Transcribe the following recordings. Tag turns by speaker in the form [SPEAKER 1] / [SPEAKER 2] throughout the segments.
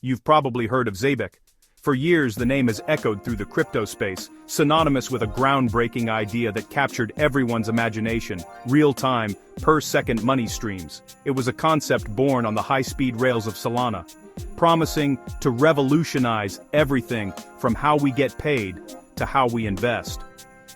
[SPEAKER 1] You've probably heard of Zebec. For years the name has echoed through the crypto space, synonymous with a groundbreaking idea that captured everyone's imagination: real-time, per-second money streams. It was a concept born on the high-speed rails of Solana, promising to revolutionize everything from how we get paid to how we invest.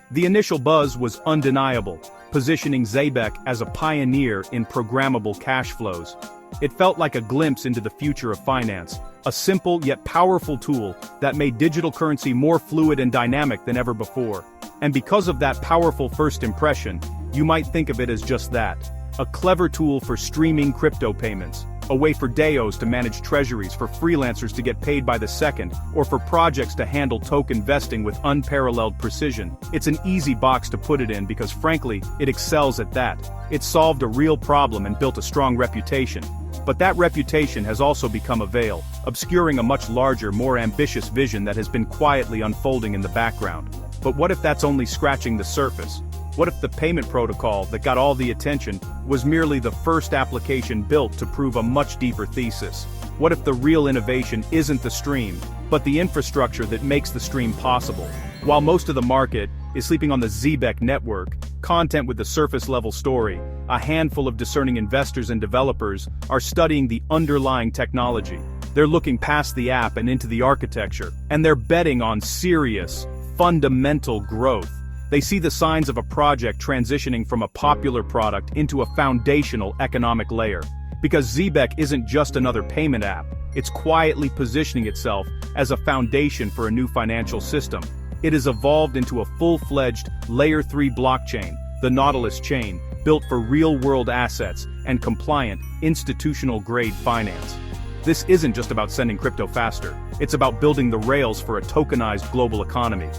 [SPEAKER 1] The initial buzz was undeniable, positioning Zebec as a pioneer in programmable cash flows. It felt like a glimpse into the future of finance, a simple yet powerful tool that made digital currency more fluid and dynamic than ever before. And because of that powerful first impression, you might think of it as just that: a clever tool for streaming crypto payments, a way for DAOs to manage treasuries, for freelancers to get paid by the second, or for projects to handle token vesting with unparalleled precision. It's an easy box to put it in because frankly, it excels at that. It solved a real problem and built a strong reputation. But that reputation has also become a veil, obscuring a much larger, more ambitious vision that has been quietly unfolding in the background. But what if that's only scratching the surface? What if the payment protocol that got all the attention was merely the first application built to prove a much deeper thesis? What if the real innovation isn't the stream, but the infrastructure that makes the stream possible? While most of the market is sleeping on the Zebec Network, content with the surface-level story, a handful of discerning investors and developers are studying the underlying technology. They're looking past the app and into the architecture, and they're betting on serious, fundamental growth. They see the signs of a project transitioning from a popular product into a foundational economic layer. Because Zebec isn't just another payment app, it's quietly positioning itself as a foundation for a new financial system. It has evolved into a full-fledged Layer 3 blockchain, the Nautilus Chain, built for real-world assets and compliant, institutional-grade finance. This isn't just about sending crypto faster, it's about building the rails for a tokenized global economy.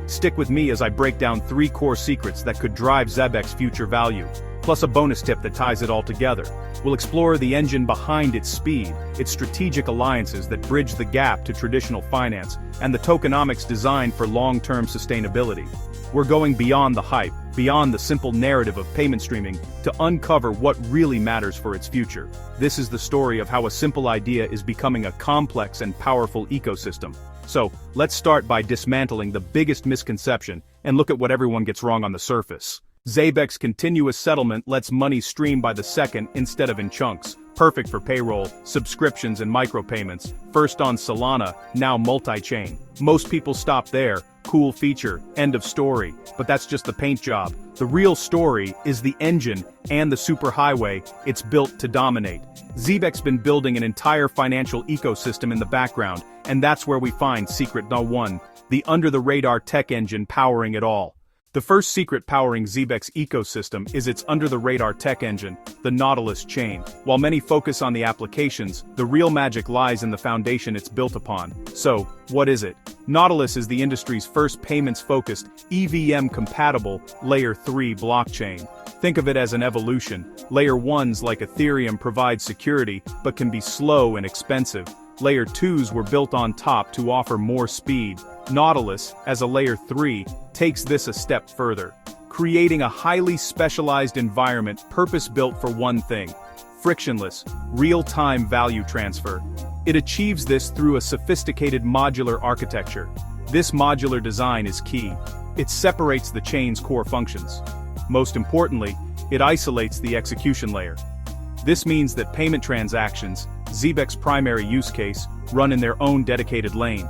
[SPEAKER 1] Stick with me as I break down 3 core secrets that could drive Zebec's future value, plus a bonus tip that ties it all together. We'll explore the engine behind its speed, its strategic alliances that bridge the gap to traditional finance, and the tokenomics designed for long-term sustainability. We're going beyond the hype, beyond the simple narrative of payment streaming, to uncover what really matters for its future. This is the story of how a simple idea is becoming a complex and powerful ecosystem. So, let's start by dismantling the biggest misconception and look at what everyone gets wrong on the surface. Zebec's continuous settlement lets money stream by the second instead of in chunks, perfect for payroll, subscriptions and micropayments, first on Solana, now multi-chain. Most people stop there, cool feature, end of story, but that's just the paint job. The real story is the engine and the superhighway it's built to dominate. Zebec's been building an entire financial ecosystem in the background, and that's where we find secret No. 1, the under-the-radar tech engine powering it all. The first secret powering Zebec's ecosystem is its under-the-radar tech engine, the Nautilus Chain. While many focus on the applications, the real magic lies in the foundation it's built upon. So, what is it? Nautilus is the industry's first payments-focused, EVM-compatible, Layer 3 blockchain. Think of it as an evolution. Layer 1s like Ethereum provide security, but can be slow and expensive. Layer 2s were built on top to offer more speed. Nautilus, as a Layer 3, takes this a step further, creating a highly specialized environment purpose-built for one thing: frictionless, real-time value transfer. It achieves this through a sophisticated modular architecture. This modular design is key. It separates the chain's core functions. Most importantly, it isolates the execution layer. This means that payment transactions, Zebec's primary use case, run in their own dedicated lane.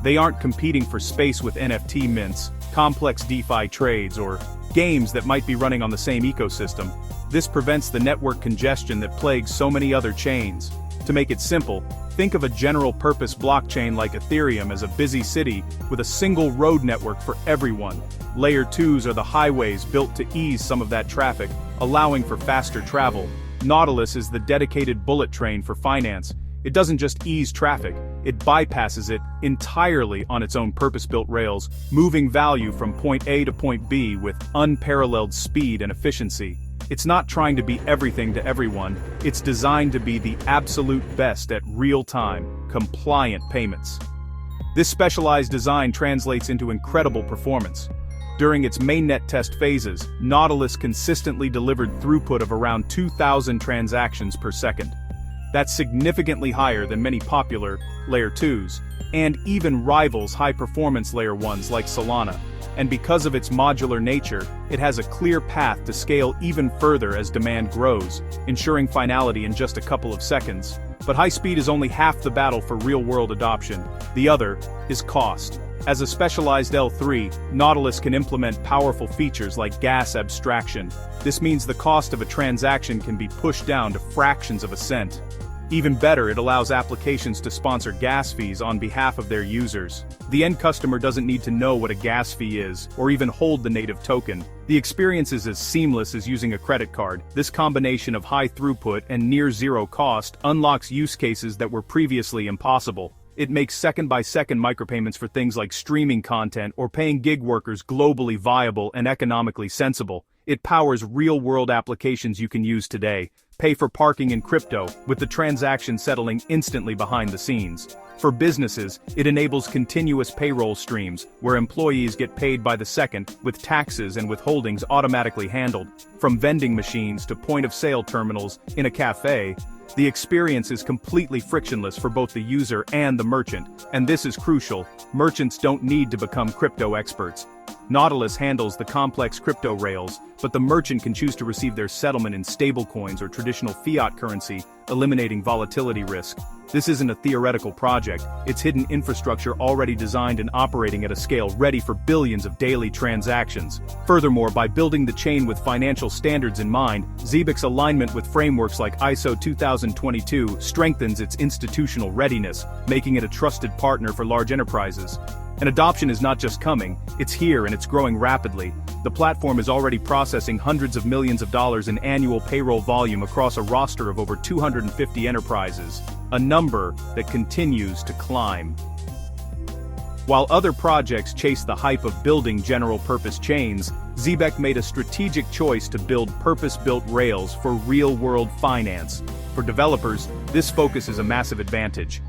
[SPEAKER 1] They aren't competing for space with NFT mints, complex DeFi trades, or games that might be running on the same ecosystem. This prevents the network congestion that plagues so many other chains. To make it simple, think of a general-purpose blockchain like Ethereum as a busy city with a single road network for everyone. Layer 2s are the highways built to ease some of that traffic, allowing for faster travel. Nautilus is the dedicated bullet train for finance. It doesn't just ease traffic, it bypasses it entirely on its own purpose-built rails, moving value from point A to point B with unparalleled speed and efficiency. It's not trying to be everything to everyone, it's designed to be the absolute best at real-time, compliant payments. This specialized design translates into incredible performance. During its mainnet test phases, Nautilus consistently delivered throughput of around 2,000 transactions per second. That's significantly higher than many popular Layer 2s, and even rivals high-performance Layer 1s like Solana. And because of its modular nature, it has a clear path to scale even further as demand grows, ensuring finality in just a couple of seconds. But high speed is only half the battle for real-world adoption. The other is cost. As a specialized L3, Nautilus can implement powerful features like gas abstraction. This means the cost of a transaction can be pushed down to fractions of a cent. Even better, it allows applications to sponsor gas fees on behalf of their users. The end customer doesn't need to know what a gas fee is, or even hold the native token. The experience is as seamless as using a credit card. This combination of high throughput and near zero cost unlocks use cases that were previously impossible. It makes second-by-second micropayments for things like streaming content or paying gig workers globally viable and economically sensible. It powers real-world applications you can use today. Pay for parking in crypto, with the transaction settling instantly behind the scenes. For businesses, it enables continuous payroll streams, where employees get paid by the second, with taxes and withholdings automatically handled. From vending machines to point-of-sale terminals in a cafe, the experience is completely frictionless for both the user and the merchant. And this is crucial: merchants don't need to become crypto experts. Nautilus handles the complex crypto rails, but the merchant can choose to receive their settlement in stablecoins or traditional fiat currency, eliminating volatility risk. This isn't a theoretical project, it's hidden infrastructure already designed and operating at a scale ready for billions of daily transactions. Furthermore, by building the chain with financial standards in mind, Zebeck's alignment with frameworks like ISO 2022 strengthens its institutional readiness, making it a trusted partner for large enterprises. And adoption is not just coming, it's here and it's growing rapidly. The platform is already processing hundreds of millions of dollars in annual payroll volume across a roster of over 250 enterprises, a number that continues to climb. While other projects chase the hype of building general-purpose chains, Zebec made a strategic choice to build purpose-built rails for real-world finance. For developers, this focus is a massive advantage.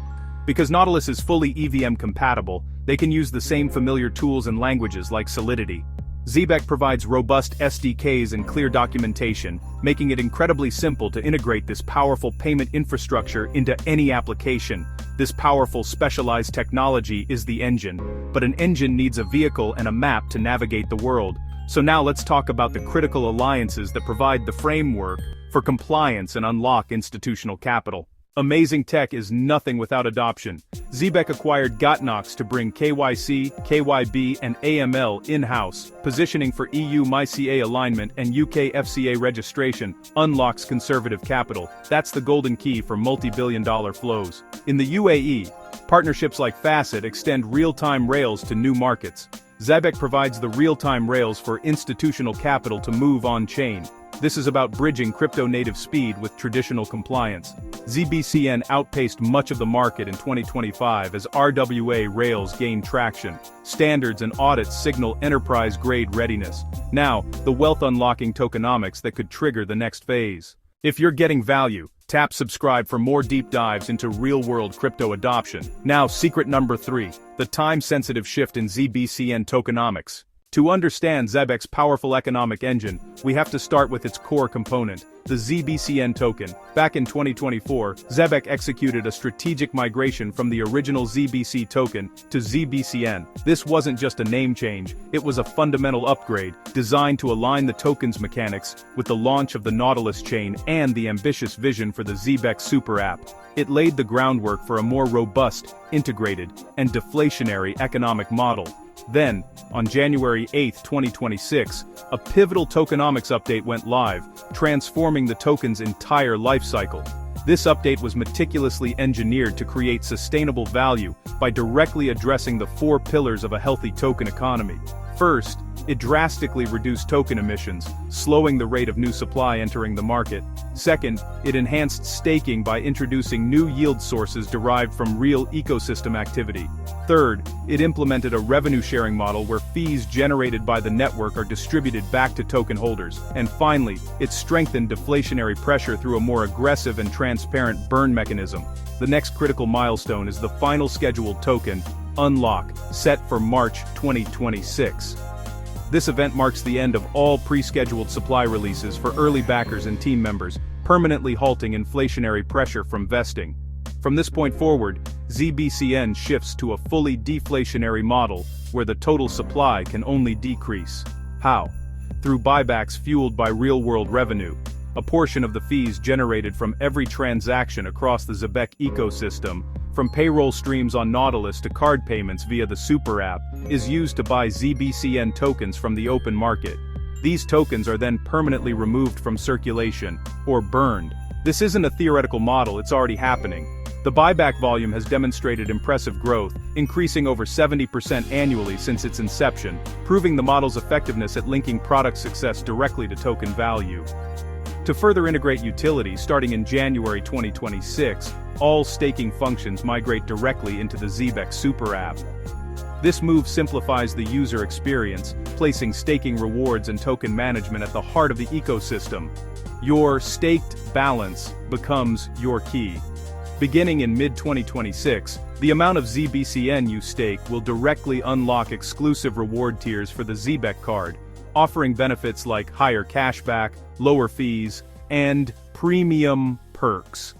[SPEAKER 1] Because Nautilus is fully EVM compatible, they can use the same familiar tools and languages like Solidity. Zebec provides robust SDKs and clear documentation, making it incredibly simple to integrate this powerful payment infrastructure into any application. This powerful specialized technology is the engine, but an engine needs a vehicle and a map to navigate the world. So now let's talk about the critical alliances that provide the framework for compliance and unlock institutional capital. Amazing tech is nothing without adoption. Zebec acquired Gotnox to bring KYC, KYB, and AML in-house. Positioning for EU MiCA alignment and UK FCA registration unlocks conservative capital. That's the golden key for multi-billion-dollar flows. In the UAE, partnerships like Facet extend real-time rails to new markets. Zebec provides the real-time rails for institutional capital to move on-chain. This is about bridging crypto-native speed with traditional compliance. ZBCN outpaced much of the market in 2025 as RWA rails gain traction. Standards and audits signal enterprise-grade readiness. Now, the wealth-unlocking tokenomics that could trigger the next phase. If you're getting value, tap subscribe for more deep dives into real-world crypto adoption. Now, secret number 3, the time-sensitive shift in ZBCN tokenomics. To understand Zebec's powerful economic engine, we have to start with its core component, the ZBCN token. Back in 2024, Zebec executed a strategic migration from the original ZBC token to ZBCN. This wasn't just a name change, it was a fundamental upgrade, designed to align the token's mechanics with the launch of the Nautilus Chain and the ambitious vision for the Zebec super app. It laid the groundwork for a more robust, integrated, and deflationary economic model. Then, on January 8, 2026, a pivotal tokenomics update went live, transforming the token's entire lifecycle. This update was meticulously engineered to create sustainable value by directly addressing the 4 pillars of a healthy token economy. First, it drastically reduced token emissions, slowing the rate of new supply entering the market. Second, it enhanced staking by introducing new yield sources derived from real ecosystem activity. Third, it implemented a revenue-sharing model where fees generated by the network are distributed back to token holders. And finally, it strengthened deflationary pressure through a more aggressive and transparent burn mechanism. The next critical milestone is the final scheduled token, Unlock, set for March 2026. This event marks the end of all pre-scheduled supply releases for early backers and team members, permanently halting inflationary pressure from vesting. From this point forward, ZBCN shifts to a fully deflationary model, where the total supply can only decrease. How? Through buybacks fueled by real-world revenue. A portion of the fees generated from every transaction across the Zebec ecosystem, from payroll streams on Nautilus to card payments via the Super App, is used to buy ZBCN tokens from the open market. These tokens are then permanently removed from circulation, or burned. This isn't a theoretical model, it's already happening. The buyback volume has demonstrated impressive growth, increasing over 70% annually since its inception, proving the model's effectiveness at linking product success directly to token value. To further integrate utility, starting in January 2026, all staking functions migrate directly into the Zebec Super App. This move simplifies the user experience, placing staking rewards and token management at the heart of the ecosystem. Your staked balance becomes your key. Beginning in mid-2026, the amount of ZBCN you stake will directly unlock exclusive reward tiers for the Zbeck card, offering benefits like higher cashback, lower fees, and premium perks.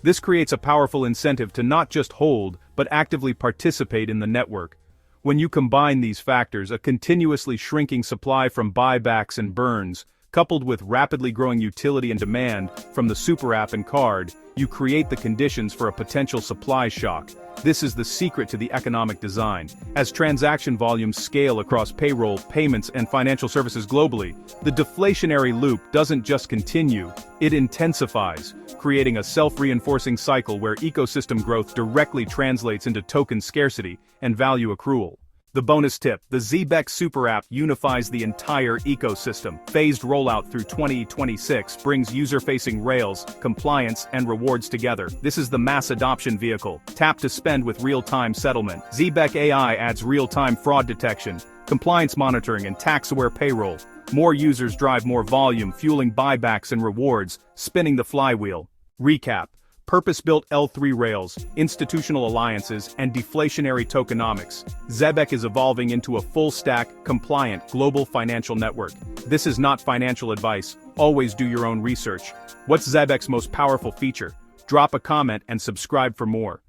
[SPEAKER 1] This creates a powerful incentive to not just hold, but actively participate in the network. When you combine these factors, a continuously shrinking supply from buybacks and burns, coupled with rapidly growing utility and demand from the Super App and card, you create the conditions for a potential supply shock. This is the secret to the economic design. As transaction volumes scale across payroll, payments, and financial services globally, the deflationary loop doesn't just continue, it intensifies, creating a self-reinforcing cycle where ecosystem growth directly translates into token scarcity and value accrual. The bonus tip: the Zebec Super App unifies the entire ecosystem. Phased rollout through 2026 brings user-facing rails, compliance, and rewards together. This is the mass adoption vehicle. Tap to spend with real-time settlement. Zebec AI adds real-time fraud detection, compliance monitoring, and tax-aware payroll. More users drive more volume, fueling buybacks and rewards, spinning the flywheel. Recap: purpose-built L3 rails, institutional alliances, and deflationary tokenomics. Zbeck is evolving into a full-stack, compliant, global financial network. This is not financial advice. Always do your own research. What's Zbeck's most powerful feature? Drop a comment and subscribe for more.